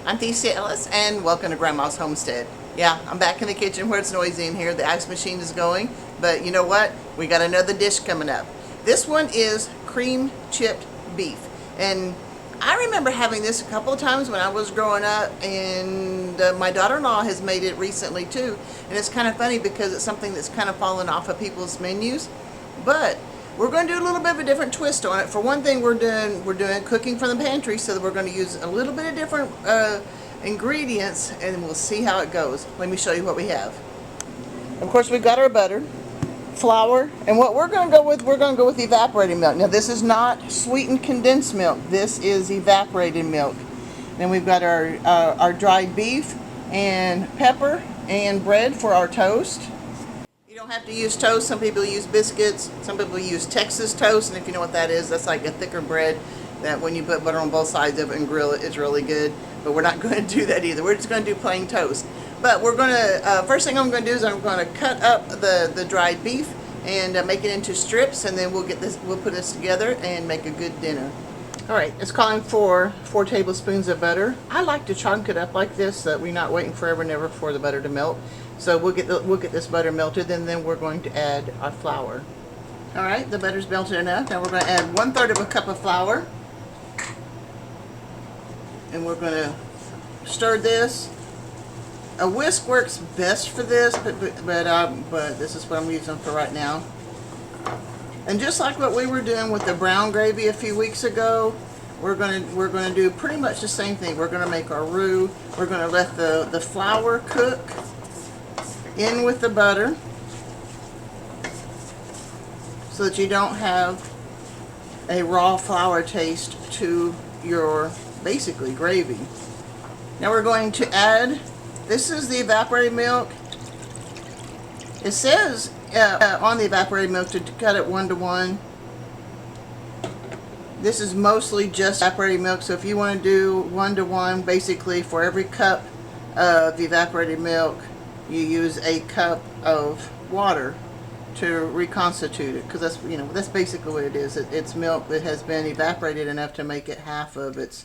I'm theciaellis, and welcome to Grandma's Homestead. Yeah, I'm back in the kitchen where it's noisy in here. The ice machine is going, but you know what? We got another dish coming up. This one is cream chipped beef, and I remember having this a couple of times when I was growing up, and my daughter-in-law has made it recently too. And it's kind of funny because it's something that's kind of fallen off of people's menus, but we're going to do a little bit of a different twist on it. For one thing, we're doing cooking from the pantry, so that we're going to use a little bit of different ingredients, and we'll see how it goes. Let me show you what we have. Of course, we've got our butter, flour, and what we're going to go with evaporated milk. Now, this is not sweetened condensed milk. This is evaporated milk. Then we've got our dried beef and pepper and bread for our toast. You don't have to use toast. Some people use biscuits. Some people use Texas toast, and if you know what that is, that's like a thicker bread that when you put butter on both sides of it and grill it, it's really good. But we're not going to do that either. We're just going to do plain toast. But we're going to, first thing I'm going to do is I'm going to cut up the dried beef and make it into strips, and then we'll put this together and make a good dinner. Alright, it's calling for 4 tablespoons of butter. I like to chunk it up like this so that we're not waiting forever and ever for the butter to melt. So we'll get this butter melted, and then we're going to add our flour. Alright, the butter's melted enough. Now we're going to add 1/3 of a cup of flour. And we're going to stir this. A whisk works best for this, but this is what I'm using for right now. And just like what we were doing with the brown gravy a few weeks ago, we're going to do pretty much the same thing. We're going to make our roux. We're going to let the flour cook in with the butter so that you don't have a raw flour taste to your basically gravy. Now we're going to add, this is the evaporated milk. It says on the evaporated milk to cut it 1:1. This is mostly just evaporated milk, so if you want to do 1:1, basically for every cup of evaporated milk, you use a cup of water to reconstitute it, because that's basically what it is. It's milk that has been evaporated enough to make it half of its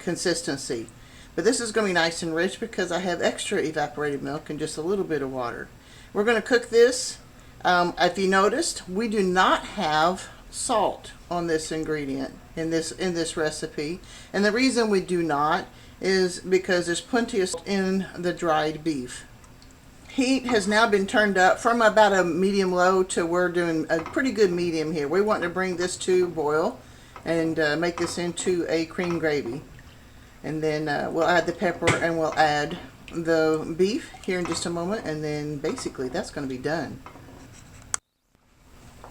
consistency. But this is going to be nice and rich because I have extra evaporated milk and just a little bit of water. We're going to cook this. If you noticed, we do not have salt on this ingredient in this recipe, and the reason we do not is because there's plenty of salt in the dried beef. Heat has now been turned up from about a medium low to we're doing a pretty good medium here. We want to bring this to boil and make this into a cream gravy. And then we'll add the pepper and we'll add the beef here in just a moment, and then basically that's going to be done.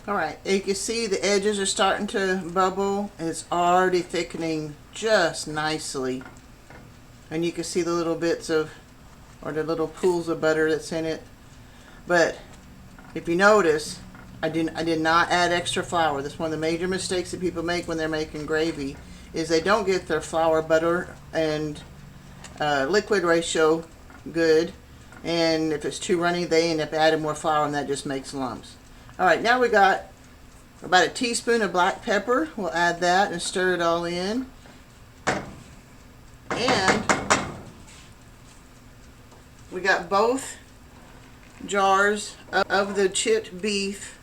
Alright, you can see the edges are starting to bubble. It's already thickening just nicely. And you can see the little bits of, or the little pools of butter that's in it. But if you notice, I did not add extra flour. That's one of the major mistakes that people make when they're making gravy, is they don't get their flour, butter, and liquid ratio good. And if it's too runny, they end up adding more flour, and that just makes lumps. Alright, now we got about a teaspoon of black pepper. We'll add that and stir it all in. And we got both jars of the chipped beef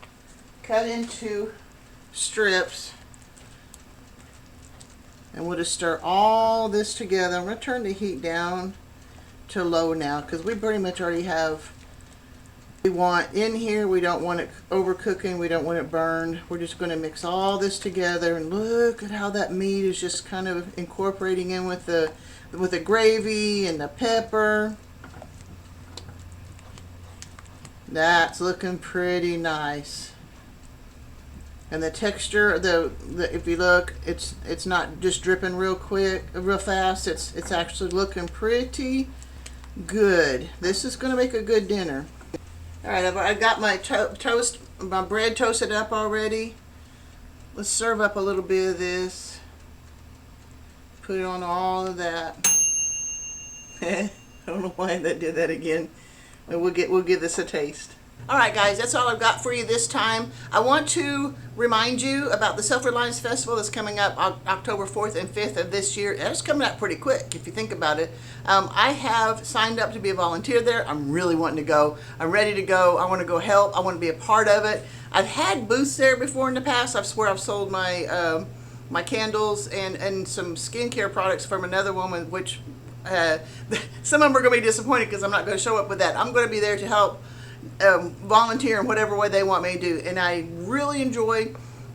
cut into strips, and we'll just stir all this together. I'm going to turn the heat down to low now because we pretty much already have what we want in here. We don't want it overcooking, we don't want it burned. We're just going to mix all this together, and look at how that meat is just kind of incorporating in with the gravy and the pepper. That's looking pretty nice. And the texture, if you look, it's not just dripping real fast. It's actually looking pretty good. This is going to make a good dinner. All right, I've got my my bread toasted up already. Let's serve up a little bit of this. Put it on all of that. I don't know why that did that again. We'll give this a taste. All right, guys, that's all I've got for you this time. I want to remind you about the Self-Reliance Festival that's coming up October 4th and 5th of this year. It's coming up pretty quick if you think about it. I have signed up to be a volunteer there. I'm really wanting to go. I'm ready to go. I want to go help. I want to be a part of it. I've had booths there before in the past. I swear I've sold my my candles and some skincare products from another woman, which some of them are going to be disappointed because I'm not going to show up with that. I'm going to be there to help volunteer in whatever way they want me to do, and I really enjoy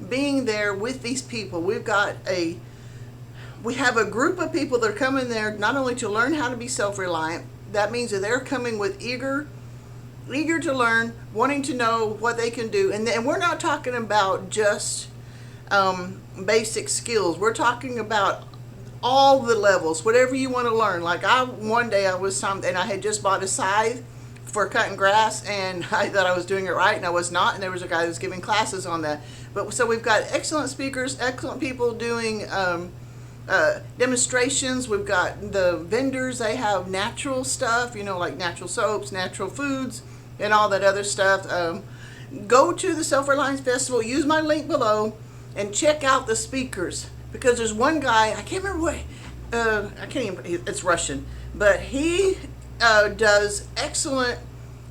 being there with these people. We have a group of people that are coming there not only to learn how to be self-reliant. That means that they're coming with eager to learn, wanting to know what they can do, and we're not talking about just basic skills. We're talking about all the levels, whatever you want to learn. Like one day I had just bought a scythe for cutting grass, and I thought I was doing it right, and I was not, and there was a guy who was giving classes on that. But so we've got excellent speakers, excellent people doing demonstrations. We've got the vendors. They have natural stuff, you know, like natural soaps, natural foods, and all that other stuff. Go to the Self-Reliance Festival, use my link below, and check out the speakers, because there's one guy, I can't remember what, I can't even, it's Russian, but he does excellent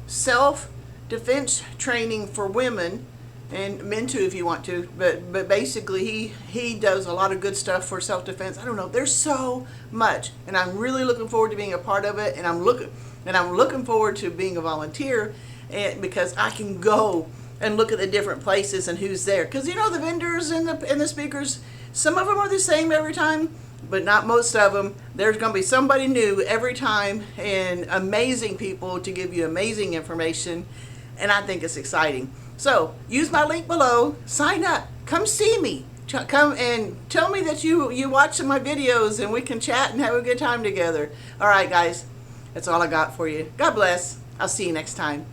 self-defense training for women, and men too if you want to, but basically he does a lot of good stuff for self-defense. I don't know, there's so much, and I'm really looking forward to being a part of it, and I'm looking forward to being a volunteer, and because I can go and look at the different places and who's there, because you know the vendors and the speakers, some of them are the same every time, but not most of them. There's going to be somebody new every time, and amazing people to give you amazing information, and I think it's exciting. So use my link below, sign up, come see me, come and tell me that you watch some of my videos, and we can chat and have a good time together. All right, guys, that's all I got for you. God bless. I'll see you next time.